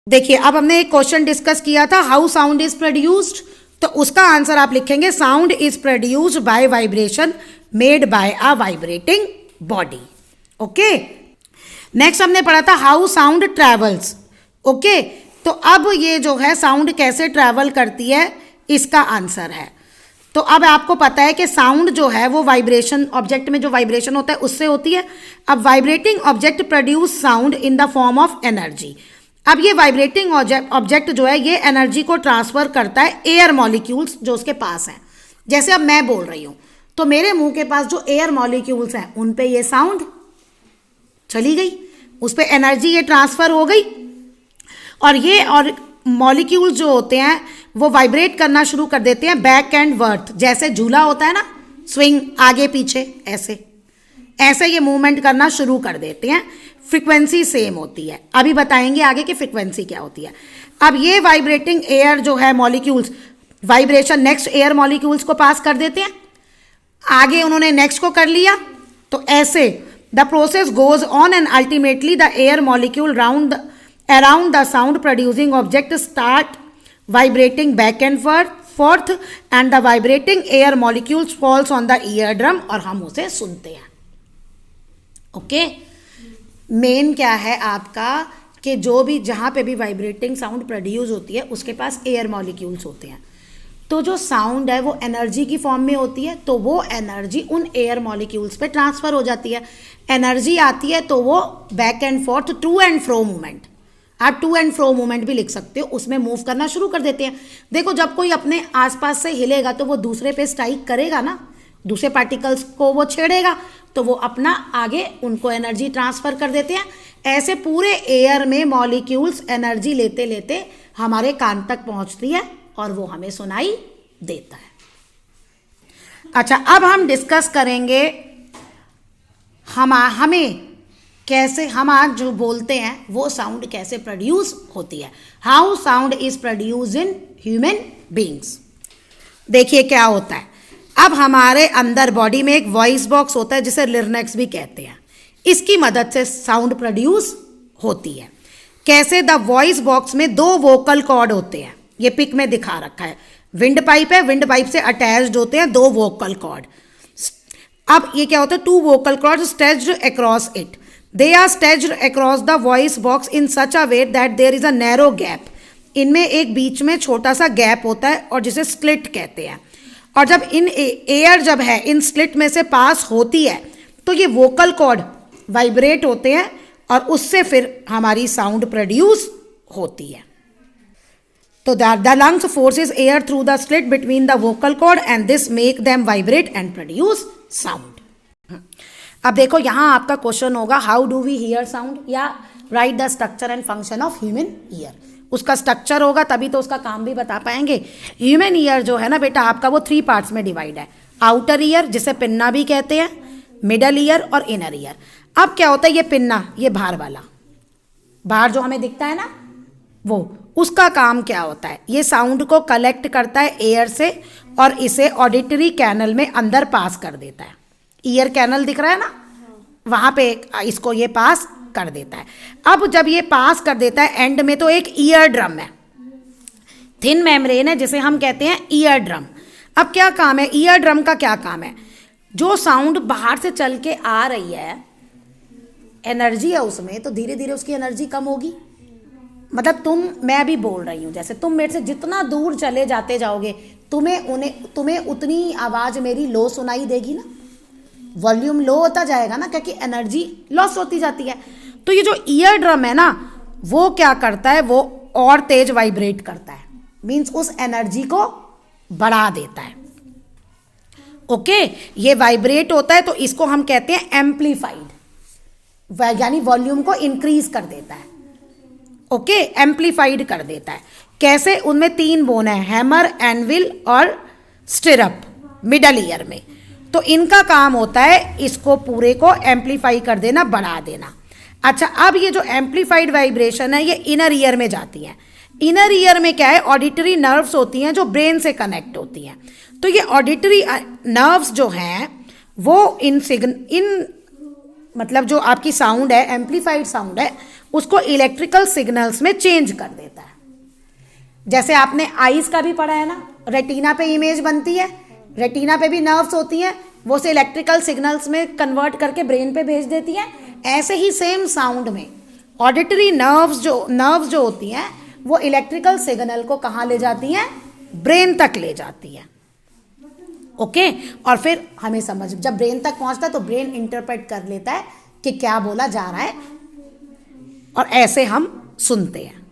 देखिए, अब हमने एक क्वेश्चन डिस्कस किया था, हाउ साउंड इज प्रोड्यूस्ड। तो उसका आंसर आप लिखेंगे, sound is produced by vibration made by a vibrating body. Okay, next हमने पढ़ा था हाउ साउंड ट्रेवल्स। ओके, तो अब ये जो है साउंड कैसे ट्रैवल करती है, इसका आंसर है। तो अब आपको पता है कि साउंड जो है वो वाइब्रेशन, ऑब्जेक्ट में जो वाइब्रेशन होता है उससे होती है। अब vibrating object produce sound in the form of energy. अब ये वाइब्रेटिंग ऑब्जेक्ट जो है ये एनर्जी को ट्रांसफर करता है एयर मॉलिक्यूल्स जो उसके पास हैं। जैसे अब मैं बोल रही हूँ तो मेरे मुंह के पास जो एयर मॉलिक्यूल्स हैं उन पे ये साउंड चली गई, उस पे एनर्जी ये ट्रांसफर हो गई, और मॉलिक्यूल्स जो होते हैं वो वाइब्रेट करना शुरू कर देते हैं बैक एंड वर्थ। जैसे झूला होता है ना, स्विंग, आगे पीछे, ऐसे ऐसे ये मूवमेंट करना शुरू कर देते हैं। फ्रीक्वेंसी सेम होती है, अभी बताएंगे आगे कि फ्रीक्वेंसी क्या होती है। अब ये वाइब्रेटिंग एयर जो है molecules, vibration next air molecules को पास कर देते हैं, आगे उन्होंने नेक्स्ट को कर लिया। तो ऐसे the process goes on and ultimately the air molecule around the sound producing object start vibrating back and forth and the vibrating air molecules falls on the eardrum और हम उसे सुनते हैं। ओके, मेन क्या है आपका कि जो भी जहाँ पे भी वाइब्रेटिंग साउंड प्रोड्यूस होती है उसके पास एयर मॉलिक्यूल्स होते हैं। तो जो साउंड है वो एनर्जी की फॉर्म में होती है, तो वो एनर्जी उन एयर मॉलिक्यूल्स पे ट्रांसफर हो जाती है। एनर्जी आती है तो वो back and forth, to and fro movement, आप टू एंड फ्रो मूवमेंट भी लिख सकते हो, उसमें मूव करना शुरू कर देते हैं। देखो, जब कोई अपने आसपास से हिलेगा तो वो दूसरे पे स्ट्राइक करेगा ना, दूसरे पार्टिकल्स को वो छेड़ेगा, तो वो अपना आगे उनको एनर्जी ट्रांसफर कर देते हैं। ऐसे पूरे एयर में मॉलिक्यूल्स एनर्जी लेते लेते हमारे कान तक पहुंचती है और वो हमें सुनाई देता है। अच्छा, अब हम डिस्कस करेंगे हमें कैसे, हम आज जो बोलते हैं वो साउंड कैसे प्रोड्यूस होती है। How sound is produce in human beings. देखिए क्या होता है, अब हमारे अंदर बॉडी में एक वॉइस बॉक्स होता है जिसे लिर्नेक्स भी कहते हैं। इसकी मदद से साउंड प्रोड्यूस होती है। कैसे? द वॉइस बॉक्स में दो वोकल कॉर्ड होते हैं, ये पिक में दिखा रखा है। विंड पाइप है, विंड पाइप से अटैच्ड होते हैं दो वोकल कॉर्ड। अब ये क्या होता है, two vocal cord stretched across it. They are stretched across the voice box in such a way that there is a narrow gap. इनमें एक बीच में छोटा सा गैप होता है और जिसे स्लिट कहते हैं। और जब एयर जब है इन स्लिट में से पास होती है तो ये वोकल कॉर्ड वाइब्रेट होते हैं और उससे फिर हमारी साउंड प्रोड्यूस होती है। तो the lungs forces air through the slit between the vocal cord and this make them vibrate and produce sound. अब देखो, यहाँ आपका क्वेश्चन होगा how do we hear sound, या right the structure and function of human ear. उसका structure होगा तभी तो उसका काम भी बता पाएंगे। ह्यूमन ईयर जो है ना बेटा आपका, वो 3 पार्ट्स में डिवाइड है। आउटर ईयर जिसे पिन्ना भी कहते हैं, मिडल ईयर और इनर ईयर। अब क्या होता है, ये पिन्ना, ये बाहर वाला, बाहर जो हमें दिखता है ना, वो उसका काम क्या होता है, ये साउंड को कलेक्ट करता है एयर से और इसे ऑडिटरी कैनल में अंदर पास कर देता है। ईयर कैनल दिख रहा है ना, वहाँ पे इसको ये पास कर देता है। अब जब ये पास कर देता है एंड में, तो एक ईयर ड्रम है, थिन मेम्ब्रेन है जिसे हम कहते हैं ईयर ड्रम। अब क्या काम है, ईयर ड्रम का क्या काम है, जो साउंड बाहर से चल के आ रही है, एनर्जी है उसमें, तो धीरे धीरे उसकी एनर्जी कम होगी। मतलब मैं अभी बोल रही हूँ, जैसे तुम मेरे से जितना दूर चले जाते जाओगे तुम्हें उतनी आवाज़ मेरी लो सुनाई देगी ना, वॉल्यूम लो होता जाएगा ना, क्योंकि एनर्जी लॉस होती जाती है। तो ये जो ईयर ड्रम है ना, वो क्या करता है, वो और तेज वाइब्रेट करता है, मीन्स उस एनर्जी को बढ़ा देता है। ओके, ये वाइब्रेट होता है तो इसको हम कहते हैं एम्पलीफाइड, यानी वॉल्यूम को इंक्रीज कर देता है। ओके, एम्पलीफाइड कर देता है। कैसे? उनमें 3 बोन है, हैमर, एनविल और स्टिरअप, मिडल ईयर में। तो इनका काम होता है इसको पूरे को एम्पलीफाई कर देना, बढ़ा देना। अच्छा, अब ये जो एम्पलीफाइड वाइब्रेशन है ये इनर ईयर में जाती है। इनर ईयर में क्या है, ऑडिटरी नर्व्स होती हैं जो ब्रेन से कनेक्ट होती हैं। तो ये ऑडिटरी नर्व्स जो हैं वो इन मतलब जो आपकी साउंड है, एम्पलीफाइड साउंड है, उसको इलेक्ट्रिकल सिग्नल्स में चेंज कर देता है। जैसे आपने आईज का भी पढ़ा है ना, रेटिना पे इमेज बनती है, रेटिना पे भी नर्व्स होती हैं, वो उसे इलेक्ट्रिकल सिग्नल्स में कन्वर्ट करके ब्रेन पे भेज देती हैं। ऐसे ही सेम साउंड में ऑडिटरी नर्व्स जो होती हैं वो इलेक्ट्रिकल सिग्नल को कहाँ ले जाती हैं? ब्रेन तक ले जाती हैं। ओके, और फिर हमें समझ, जब ब्रेन तक पहुंचता है तो ब्रेन इंटरप्रेट कर लेता है कि क्या बोला जा रहा है, और ऐसे हम सुनते हैं।